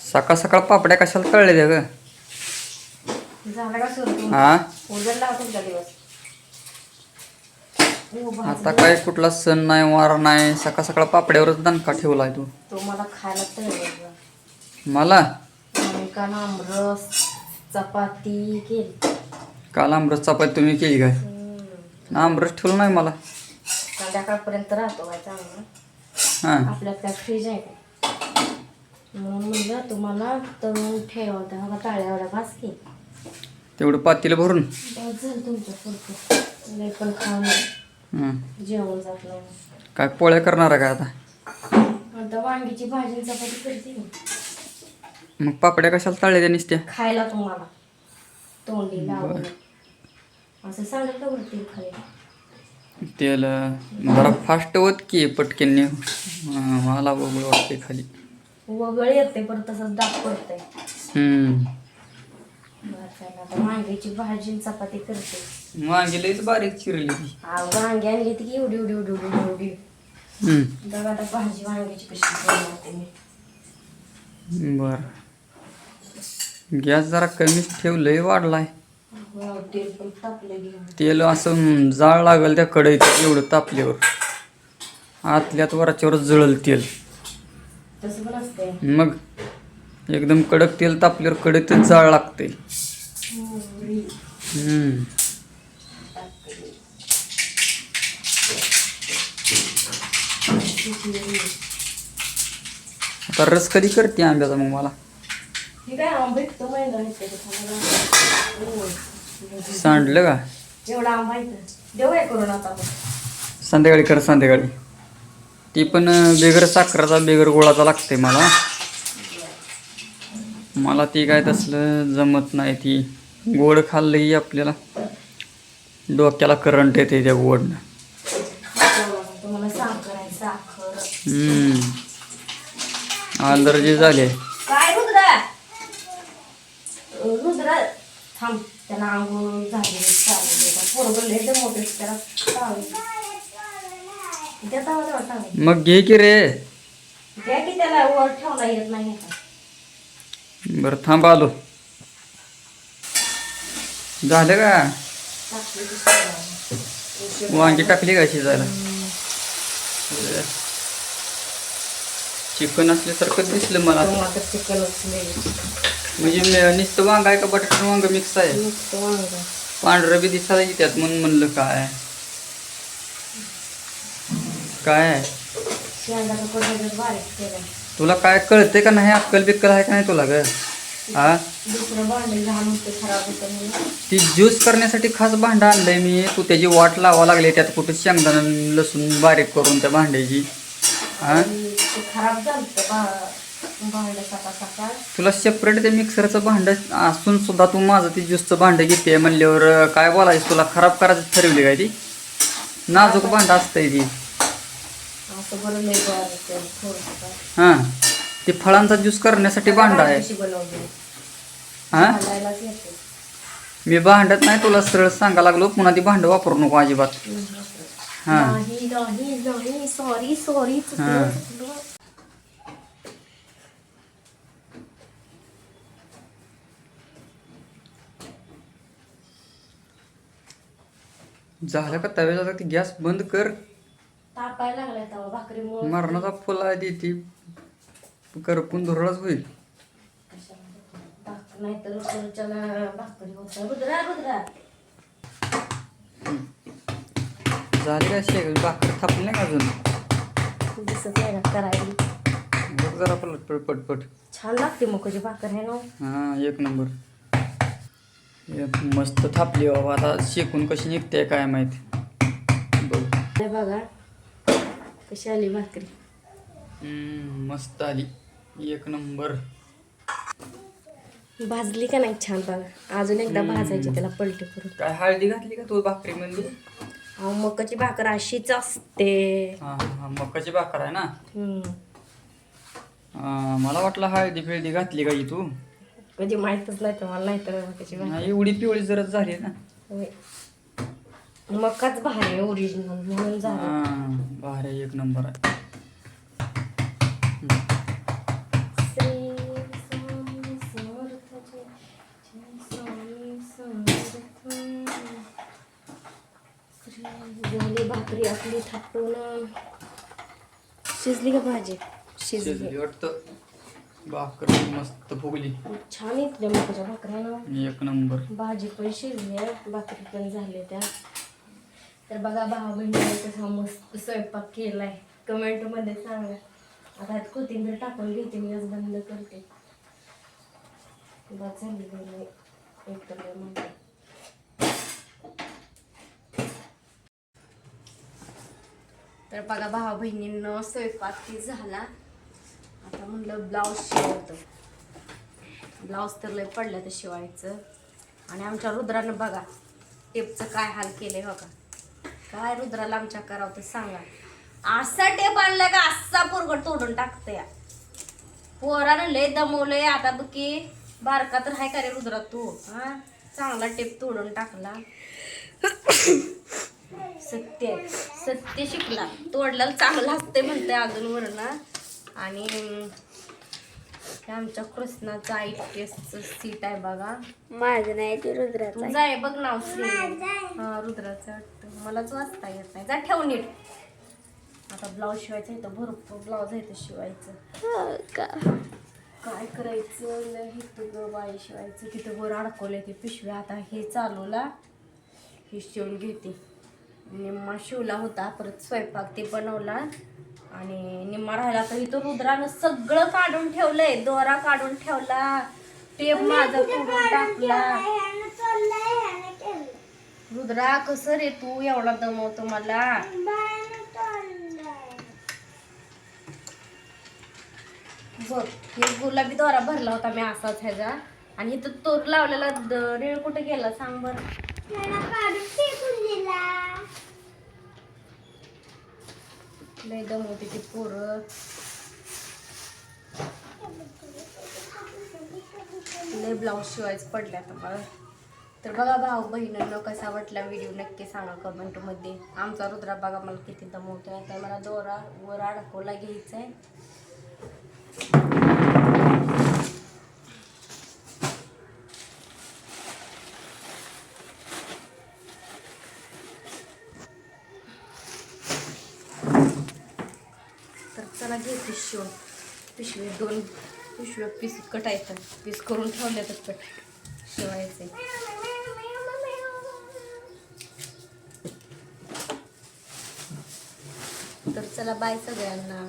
सकाळ सकाळ पापड्या कशाला तळले त्या ग? झाला का सुरू? हा उजळला तुमचा दिवस. आता काय कुठला सण नाही वार नाही, सकाळ सकाळ पापड्यावरच दणका ठेवलाय तू. तो मला खायला तळलं. मला काल आमरस चपाती केली. काल आमरस चपाती तुम्ही केली काय? आमरस ठेवलं नाही मला. संध्याकाळपर्यंत राहतो काय चांगलं. हां आपल्यात काय फ्रीज आहे का? म्हणून म्हणलं तुम्हाला तळून ठेवता हा ताळ्यावर भास की तेवढं पातेलं भरून. झालं तुमचं पुरतं. लय पण खाऊन जेवण जात नाही. काय पोळ्या करणार आहे काय आता? आता वांगीची भाजी आणि चपाती करते मी. मग पापड्या कशाला तळल्या त्या नुसत्या? खायला तुम्हाला तोंडी लावून असं सांगितलं वरती खायला. तेल जरा फास्ट होत की पटकेने मला बघू वाटते खाली वगळ येते पण तसंच डाग पडतंय. आता वांग्याची भाजी आणि चपाती करते. वांगी लईच बारीक चिरली ती. वांगी आणली ती एवढी एवढी एवढी एवढी एवढी. बघा आता भाजी वांग्याची कशी बनवते मी. बर गॅस जरा कमीच ठेव, लय वाढलाय. तेल पण तापले घेऊन. तेल असं जाळ लागल त्या कढईत एवढं तापल्यावर. आतल्यात वराच्यावर जळल तेल. तसं पण असते. मग एकदम कडक तेल तापल्यावर कढईतच जाळ लागते. आता रस कधी करते आंब्याचा मग मला? सांडलं का? एवढा आंबा देऊ आहे करून आता. संध्याकाळी कर संध्याकाळी. ती पण बेगर साखराचा बेगर गोळाचा लागते मला. मला ती काय तसलं जमत नाही. ती गोड खाल्लं की आपल्याला डोक्याला करंट येते त्या गोडनं. तुम्हाला साखर आहे साखर. अलर्जी झाली. काय रुद्रा रुद्रा थांब. त्यांना आंघोळ झाली चालेल. पोरगं लय मोठे त्याला मग घे की रे. घ्या की त्याला वर ठेवला येत नाही. बरं थांब आलो. झालं का? वांगी टाकली का शिजायला? चिकन असल्यासारखं दिसलं मला. म्हणजे नुसतं वांग आहे का बटाटा वांग मिक्स आहे? पांढरं बी दिसायला की त्यात, म्हणून म्हणलं काय काय तुला काय कळतंय का नाही? अक्कल बिक्कल आहे का नाही तुला ग? हा ती ज्यूस करण्यासाठी खास भांडं आणलंय मी. तू त्याची वाट लावा लागली. त्यात कुठे शेंगदाणा लसूण बारीक करून त्या भांड्याची. हा तुला सेपरेट ते मिक्सरचं भांडं असून सुद्धा तू माझं ती ज्यूसचं भांडं घेते म्हणल्यावर काय बोलायचं? तुला खराब करायचं ठरवली काय? ती नाजूक भांडं असतंय ती. हा ते फळांचा ज्यूस करण्यासाठी भांडं आहे. हा मी भांडत नाही, तुला सरळ सांगा लागलो. पुन्हा ती भांडं वापरू नको अजिबात. हा सॉरी सॉरी. झालं का तव्याचा? ती गॅस बंद कर. तापायला लागलाय तवा भाकरी मुळे. मरणाचा फुल आहे ती करपून धुरळच होईल. नाहीतर भाकरी होत. रुद्रा रुद्रा झाली काय? शेगडी भाकर थापली नाही का अजून? दिसत नाही ना करायला. बघ जरा पटपट पटपट. छान लागते मकाची भाकर आहे ना. हा एक नंबर. मस्त थापली बाबा. आता शेकून कशी निघते काय माहिती. बघ बघा कशी आली भाकरी. मस्त आली एक नंबर. भाजली का नाही छान? बघा अजून एकदा भाजायची त्याला पलटी करून. काय हळदी घातली का तू भाकरी मध्ये? मकाची भाकर अशीच असते. हा मकाची भाकर आहे ना. मला वाटलं हळदी फिळदी घातली का तू? म्हणजे माहितच नाही तुम्हाला. नाही तर मकाची भाकर एवढी पिवळी जरच झाली ना. मकाच भारी ओरिजिनल म्हणून झालं. भारी एक नंबर आहे. भाकरी आपली थापून शिजली का भाजी? शिजली. शिजली वाटतं. भाकर मस्त फुगली. छान इथल्या मकाच्या भाकऱ्या ना. एक नंबर. भाजी पण शिजली आहे, भाकरी पण झाली त्या. तर बघा भाऊ बहिणीने कसा मस्त स्वयंपाक केलाय, कमेंट मध्ये सांगा. आता ह्यात कोथिंबीर टाकून घेते मी, आज बंद करते. बस झाली गेली एकत्र म्हणते. तर बघा भाऊ बहिणींना स्वयंपाक ती झाला. आता म्हणलं ब्लाऊज शिवतो. ब्लाऊज तर लय पडलं तर शिवायचं. आणि आमच्या रुद्रानं बघा टेपचं काय हाल केले बघा. काय रुद्राला आमच्या करावं तर सांगा. असा टेप आणला का असा पोरगड तोडून टाकतंय. पोरानं लय दमवलंय. आता बघ की बारका तर हाय का रे रुद्रा तू, हा चांगला टेप तोडून टाकला. सत्य शिकला. तोडला चांगला असते म्हणते अजून वरनं. आणि हे आमच्या कृष्णाचं आई टेस्टचं सीट आहे बघा. माझं नाही ते रुद्राचं तुझं आहे बघ नाव श्री. हा रुद्राचं वाटतं. मलाच वाचता येत नाही. जा ठेव नीट. आता ब्लाऊज शिवायचं आहे तर भरपूर ब्लाऊज आहे तर शिवायचं. हो का? काय करायचं नाही तुझं बाई शिवायचं. तिथं वर अडकवले ते पिशवी. आता हे चालूला हे शिवून घेते. निम्मा शिवला होता, परत स्वयंपाक ते बनवला आणि निम्मा राहिला. तर इथं रुद्रानं सगळं काढून ठेवलंय. दोरा काढून ठेवला, टेप माझा तोडून टाकला. रुद्रा कसं रे तू एवढा दमवतो मला. बघ हे गुलाबी दोरा भरला होता मी असाच ह्याचा. आणि इथं तोर लावलेला रेळ कुठे गेला सांग बर. लय दमवते ती पोरं. लय ब्लाऊज शिवायचं पडले आता मला. तर बघा भाऊ बहिणींना कसा वाटला व्हिडिओ नक्की सांगा कमेंटमध्ये. आमचा रुद्रा बघा मला किती दमवतोय. आता मला दोरा वर अडकवला घ्यायचा आहे. तर चला घेते शिवून. पिशवी 2 पिशव्या पीस कटायचं. पीस करून ठेवले तर कट शिवायचे. तर चला बाय सगळ्यांना.